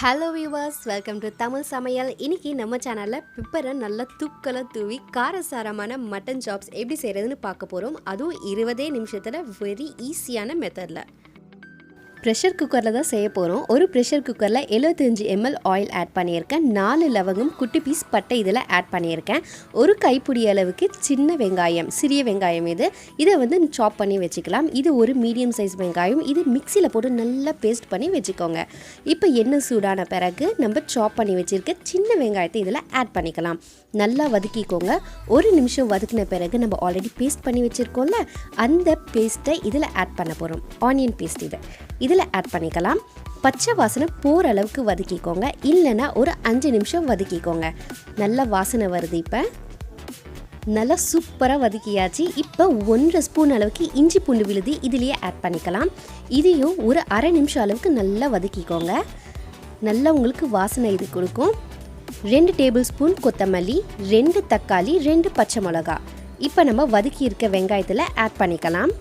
Hello viewers, welcome to Tamil சமையல். இன்றைக்கி நம்ம சேனலில் பெப்பரை நல்லா தூக்கலை தூவி காரசாரமான மட்டன் சாப்ஸ் எப்படி செய்கிறதுன்னு பார்க்க போகிறோம். அதுவும் 20 நிமிஷத்தில் வெரி ஈஸியான மெத்தடில். ப்ரெஷர் குக்கரில் தான் செய்ய போகிறோம். ஒரு ப்ரெஷர் குக்கரில் 75 ml ஆயில் ஆட் பண்ணியிருக்கேன். 4 லவங்கம், குட்டி பீஸ் பட்டை இதில் ஆட் பண்ணியிருக்கேன். ஒரு கைப்பிடி அளவுக்கு சின்ன வெங்காயம், சிறிய வெங்காயம் இதை வந்து சாப் பண்ணி வச்சுக்கலாம். இது ஒரு மீடியம் சைஸ் வெங்காயம். இது மிக்சியில் போட்டு நல்லா பேஸ்ட் பண்ணி வச்சுக்கோங்க. இப்போ எண்ணெய் சூடான பிறகு நம்ம சாப் பண்ணி வச்சுருக்க சின்ன வெங்காயத்தை இதில் ஆட் பண்ணிக்கலாம். நல்லா வதக்கிக்கோங்க. ஒரு நிமிஷம் வதக்கின பிறகு நம்ம ஆல்ரெடி பேஸ்ட் பண்ணி வச்சுருக்கோம்ல, அந்த பேஸ்ட்டை இதில் ஆட் பண்ண போகிறோம். ஆனியன் பேஸ்ட் இதில் ஆட் பண்ணிக்கலாம். பச்சை வாசனை போகிற அளவுக்கு வதக்கிக்கோங்க. இல்லைன்னா ஒரு 5 நிமிஷம் வதக்கிக்கோங்க. நல்லா வாசனை வருது. இப்போ நல்லா சூப்பராக வதக்கியாச்சு. இப்போ 1 ஸ்பூன் அளவுக்கு இஞ்சி பூண்டு விழுது இதிலேயே ஆட் பண்ணிக்கலாம். இதையும் ஒரு அரை நிமிஷம் அளவுக்கு நல்லா வதக்கிக்கோங்க. நல்லா உங்களுக்கு வாசனை இது கொடுக்கும். 2 டேபிள் ஸ்பூன் கொத்தமல்லி, 2 தக்காளி, 2 பச்சை மிளகா இப்போ நம்ம வதக்கி இருக்க வெங்காயத்தில் ஆட் பண்ணிக்கலாம்.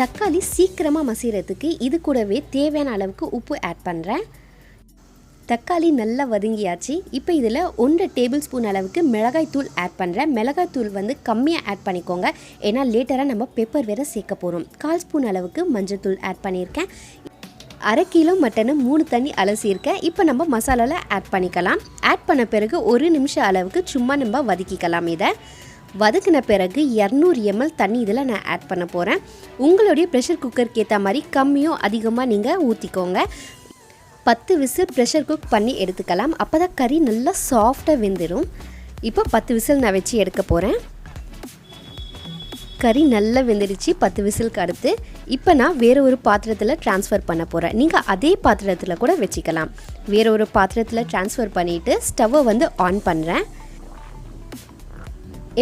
தக்காளி சீக்கிரமாக மசிறதுக்கு இது கூடவே தேவையான அளவுக்கு உப்பு ஆட் பண்ணுறேன். தக்காளி நல்லா வதங்கியாச்சு. இப்போ இதில் 1 டேபிள் ஸ்பூன் அளவுக்கு மிளகாய் தூள் ஆட் பண்ணுறேன். மிளகாய் தூள் வந்து கம்மியாக ஆட் பண்ணிக்கோங்க, ஏன்னா லேட்டராக நம்ம பெப்பர் வேறு சேர்க்க போகிறோம். 1/4 ஸ்பூன் அளவுக்கு மஞ்சள் தூள் ஆட் பண்ணியிருக்கேன். 1/2 கிலோ மட்டனை 3 தண்ணி அலசியிருக்கேன். இப்போ நம்ம மசாலாவில் ஆட் பண்ணிக்கலாம். ஆட் பண்ண பிறகு 1 நிமிஷம் அளவுக்கு சும்மா நம்ம வதக்கிக்கலாம். இதை வதக்கின பிறகு 200 ml தண்ணி இதில் நான் ஆட் பண்ண போகிறேன். உங்களுடைய ப்ரெஷர் குக்கருக்கு ஏற்ற மாதிரி கம்மியோ அதிகமாக நீங்கள் ஊற்றிக்கோங்க. 10 விசில் ப்ரெஷர் குக் பண்ணி எடுத்துக்கலாம். அப்போ தான் கறி நல்லா சாஃப்டாக வெந்துடும். இப்போ 10 விசில் நான் வச்சு எடுக்க போகிறேன். கறி நல்லா வெந்துடுச்சு 10 விசிலுக்கு அடுத்து. இப்போ நான் வேறு ஒரு பாத்திரத்தில் ட்ரான்ஸ்ஃபர் பண்ண போகிறேன். நீங்கள் அதே பாத்திரத்தில் கூட வச்சுக்கலாம். வேறு ஒரு பாத்திரத்தில் ட்ரான்ஸ்ஃபர் பண்ணிவிட்டு ஸ்டவ்வை வந்து ஆன் பண்ணுறேன்.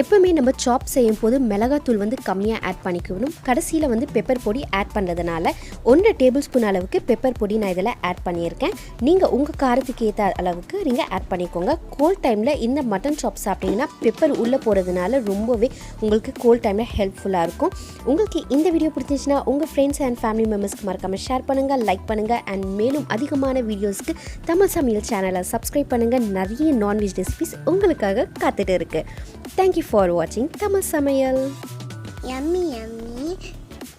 எப்போவுமே நம்ம சாப் செய்யும் போது மிளகாத்தூள் வந்து கம்மியாக ஆட் பண்ணிக்கணும். கடைசியில் வந்து பெப்பர் பொடி ஆட் பண்ணுறதுனால 1 டேபிள் ஸ்பூன் அளவுக்கு பெப்பர் பொடி நான் இதில் ஆட் பண்ணியிருக்கேன். நீங்கள் உங்கள் காரத்துக்கு ஏற்ற அளவுக்கு நீங்கள் ஆட் பண்ணிக்கோங்க. கோல்ட் டைமில் இந்த மட்டன் சாப் சாப்பிட்டிங்கன்னா பெப்பர் உள்ளே போகிறதுனால ரொம்பவே உங்களுக்கு கோல்ட் டைமில் ஹெல்ப்ஃபுல்லாக இருக்கும். உங்களுக்கு இந்த வீடியோ பிடிச்சிச்சுன்னா உங்கள் ஃப்ரெண்ட்ஸ் அண்ட் ஃபேமிலி மெம்பர்ஸ்க்கு மறக்காமல் ஷேர் பண்ணுங்கள், லைக் பண்ணுங்கள். அண்ட் மேலும் அதிகமான வீடியோஸ்க்கு தமிழ் சமையல் சேனலை சப்ஸ்கிரைப் பண்ணுங்கள். நிறைய நான்வெஜ் ரெசிபிஸ் உங்களுக்காக காத்துட்டு இருக்குது. Thank you for watching Tamil Samayal. Yummy, yummy.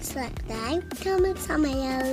Subscribe Tamil Samayal.